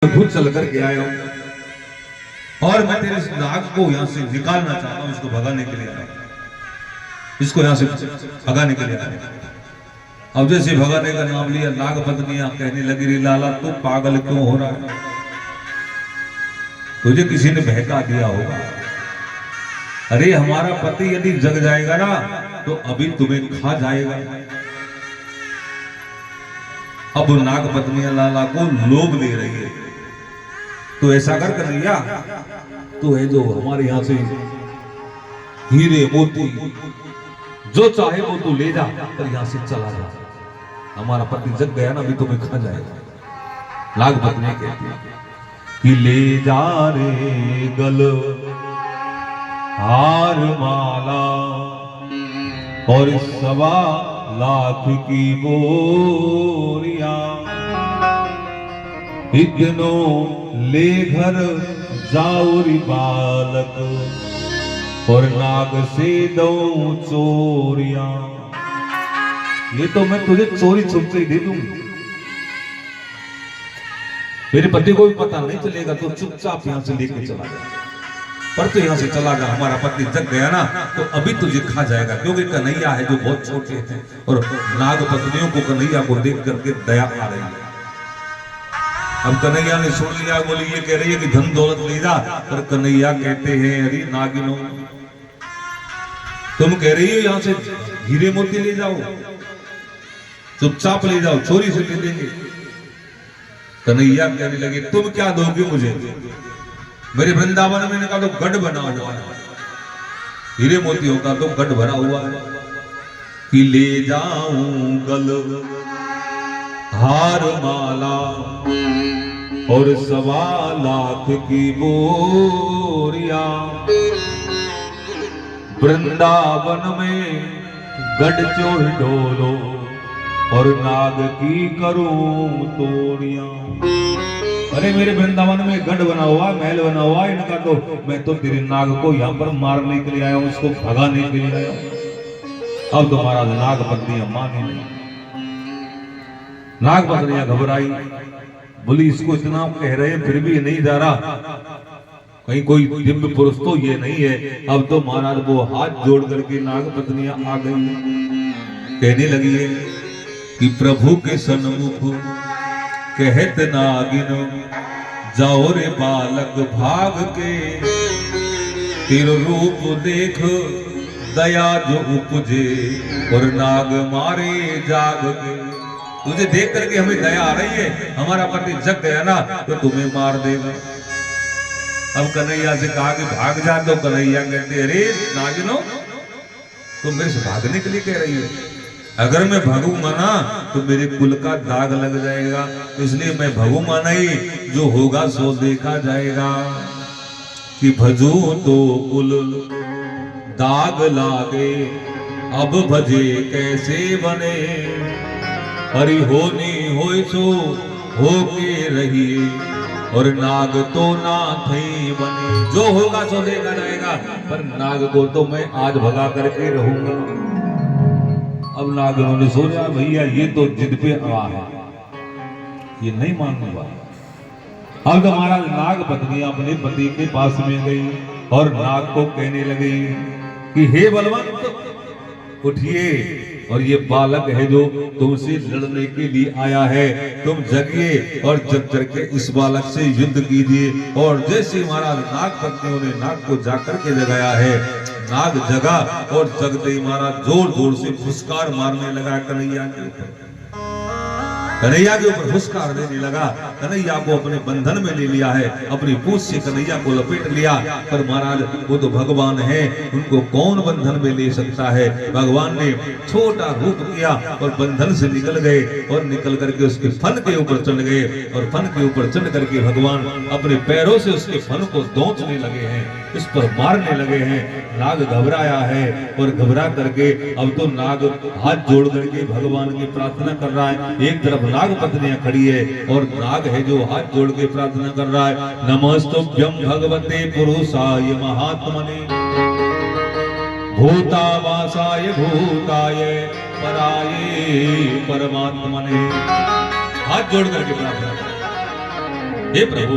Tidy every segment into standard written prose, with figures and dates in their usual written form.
खुद चल करके आया हूं और मैं तेरे नाग को यहां से निकालना चाहता हूं, इसको भगाने के लिए आया, इसको यहां से भगाने के लिए आया। अब जैसे भगाने का नाम लिया, नाग पत्नियां कहने लगी, रे लाला तू पागल क्यों हो रहा है, तुझे किसी ने बहका दिया होगा। अरे हमारा पति यदि जग जाएगा ना तो अभी तुम्हें खा जाएगा। अब नाग पत्नियां लाला को लोभ ले रही है, तो ऐसा कर कन्हैया, तो है जो हमारे यहां से हीरे मोती जो चाहे वो तू ले जा, पर यहां से चला जा, हमारा पति जग गया ना अभी तुम्हें खा जाएगा। नाग पत्नी कहती है कि ले जा रे गल हार माला और 1.25 लाख की बोरिया, इतनो ले घर जाऊरी बालक और नाग से दो चोरिया। ये तो मैं तुझे चोरी छुपके ही दे दूंगी, मेरे पति को भी पता नहीं चलेगा, तो चुपचाप यहां से लेके चला जा। पर तो यहां से चला जा, हमारा पति जग गया ना तो अभी तुझे खा जाएगा। क्योंकि कन्हैया है जो बहुत छोटे थे और नाग पत्नियों को कन्हैया को देख करके दया आ रही है। अब कन्हैया ने सुन लिया, बोली ये कह रही है कि धन दौलत ले जा, पर कन्हैया कहते हैं अरे नागिनो, तुम कह रही हो यहां से हीरे मोती ले जाओ, चुपचाप ले जाओ, चोरी से ले लेंगे। कन्हैया कहने लगे तुम क्या दोगे मुझे, मेरे वृंदावन में इनका तो गढ़ बना हुआ है, हीरे मोतियों का तो गढ़ भरा हुआ है, कि ले जाऊं गल हार माला और 1.25 लाख की बोरिया, वृंदावन में गढ़ चोर ढोलो और नाग की करूं तोड़िया। अरे मेरे वृंदावन में गढ़ बना हुआ, महल बना हुआ, इनका तो मैं तो तेरे नाग को यहाँ पर मारने के लिए आया हूं, उसको भगाने के लिए आया हूं। अब तो महाराज नाग पत्नियां माने नहीं, नाग पत्नियां घबराई, बोली इसको इतना कह रहे हैं फिर भी ये नहीं जा रहा, कहीं कोई दिव्य पुरुष तो ये नहीं है। अब तो महाराज वो हाथ जोड़ करके नाग पत्नियां आ गई, कहने लगी है कि प्रभु के सन्मुख कहत नागिन, जाओ रे बालक भाग के, तेरो रूप देख दया जो उपजे और नाग मारे जाग के। तुझे देख करके हमें दया आ रही है, हमारा पति जग गया ना तो तुम्हें मार देगा। अब कन्हैया से कहा कि भाग जा, तो कन्हैया कहते अरे नागिनो, तुम मेरे से भागने के लिए कह रही हो, अगर मैं भागूंगा ना तो मेरे कुल का दाग लग जाएगा, इसलिए मैं भागूंगा नहीं, जो होगा सो देखा जाएगा। कि भजू तो कुल दाग लागे, अब भजे कैसे बने, हरि होनी होय सो होके रहिए और नाग तो ना थई बने। जो होगा सो देखा जाएगा, पर नाग को तो मैं आज भगा करके रहूंगा। अब नागिनों ने सोचा भैया ये तो जिद पे आ है, ये नहीं मानने वाला। अब तो महाराज नाग पत्नी अपने पति के पास में गई और नाग को कहने लगी कि हे बलवंत उठिए, और ये बालक है जो तुमसे लड़ने के लिए आया है, तुम जगिए और जग करके इस बालक से युद्ध कीजिए। और जैसे महाराज नाग पत्नियों ने नाग को जाकर के जगाया है, नाग जगा और जगते ही महाराज जोर जोर से फुसकार मारने लगा कन्हैया के ऊपर, कन्हैया के ऊपर फुसकार देने लगा। कन्हैया को अपने बंधन में ले लिया है, अपनी पूंछ से कन्हैया को लपेट लिया। पर महाराज वो तो भगवान है, उनको कौन बंधन में ले सकता है। भगवान ने छोटा रूप किया और बंधन से निकल गए और निकल करके उसके फन के ऊपर चढ़ गए, और फन के ऊपर चढ़ करके भगवान अपने पैरों से उसके फन को दौचने लगे हैं, इस पर मारने लगे हैं। नाग घबराया है और घबरा करके अब तो नाग हाथ जोड़ करके भगवान की प्रार्थना कर रहा है। एक तरफ नाग पत्नियां खड़ी है और नाग है जो हाथ जोड़ के प्रार्थना कर रहा है, नमस्तुभ्यं भगवते पुरुषाय महात्मने भूतावासाय भूताय पराये परमात्मने। हाथ जोड़ करके प्रार्थना कर, हे प्रभु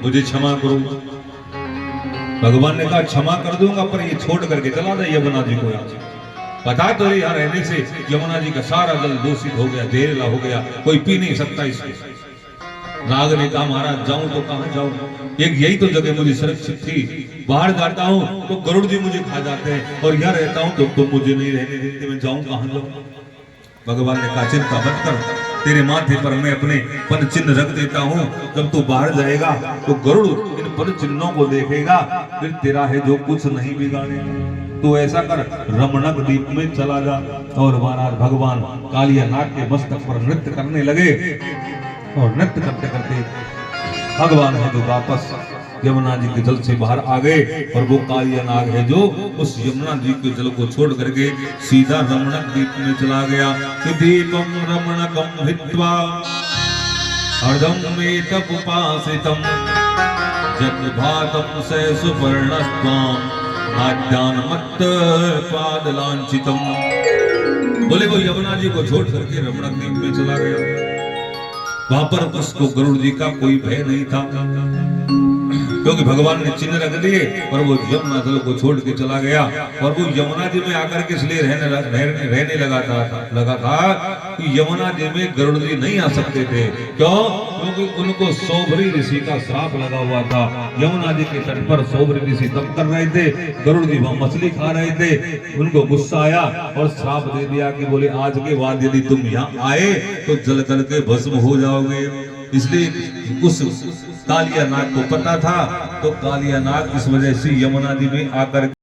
मुझे क्षमा करो। भगवान ने कहा क्षमा कर दूंगा, पर ये छोड़ करके चला जाए यमुना जी को यहाँ से। पता तो यहाँ रहने से यमुना जी का सारा जल दूषित हो गया, जहरीला हो गया, कोई पी नहीं सकता इसको। नाग ने कहा महाराज जाऊं तो कहां जाऊं, एक यही तो जगह मुझे सुरक्षित थी, बाहर जाता हूं तो गरुड़ जी मुझे खा जाते हैं, और यहाँ रहता हूं तो तुम मुझे नहीं रहने देते, मैं जाऊं कहां जाऊं। भगवान ने कहा चिंता मत कर, तेरे माथे पर मैं अपने पद चिन्ह रख देता हूं, जब तू बाहर जाएगा तो गरुड़ इन पद चिन्हों को देखेगा, फिर तेरा है जो कुछ नहीं बिगाड़ेगा। तो ऐसा कर रमणक द्वीप में चला जा। और महाराज भगवान कालिया नाग के मस्तक पर नृत्य करने लगे, और नृत्य करते करते भगवान है जो वापस यमुना जी के जल से बाहर आ गए, और वो कालिया नाग है जो उस यमुना जी के जल को छोड़ करके सीधा रमणक द्वीप में चला गया। दीपम रमणकम हित्वा अर्धमेतप उपासितम जगभातम स सुपर्णस्त्वाम आद्यानमत्त पादलांचितम। बोले वो यमुना जी को छोड़ करके रमणक द्वीप में चला गया। वहां पर उसको गरुड़ जी का कोई भय नहीं था, क्योंकि भगवान ने चिन्ह रख दिए, और वो यमुना जल को छोड़ के चला गया। और वो यमुना जी में आकर के इसलिए रहने लगा था कि यमुना जी में गरुड़ जी नहीं आ सकते थे। क्यों? क्योंकि उनको सौभरी ऋषि का श्राप लगा हुआ था। यमुना जी के तट पर सौभरी ऋषि तप कर रहे थे, गरुड़ जी वहां मछली खा रहे थे। उनको गुस्सा आया और श्राप दे दिया कि बोले आज के बाद यदि तुम यहाँ आए तो जल करके भस्म हो जाओगे। इसलिए उस कालिया नाग को पता था, तो कालिया नाग इस वजह से यमुना जी में आकर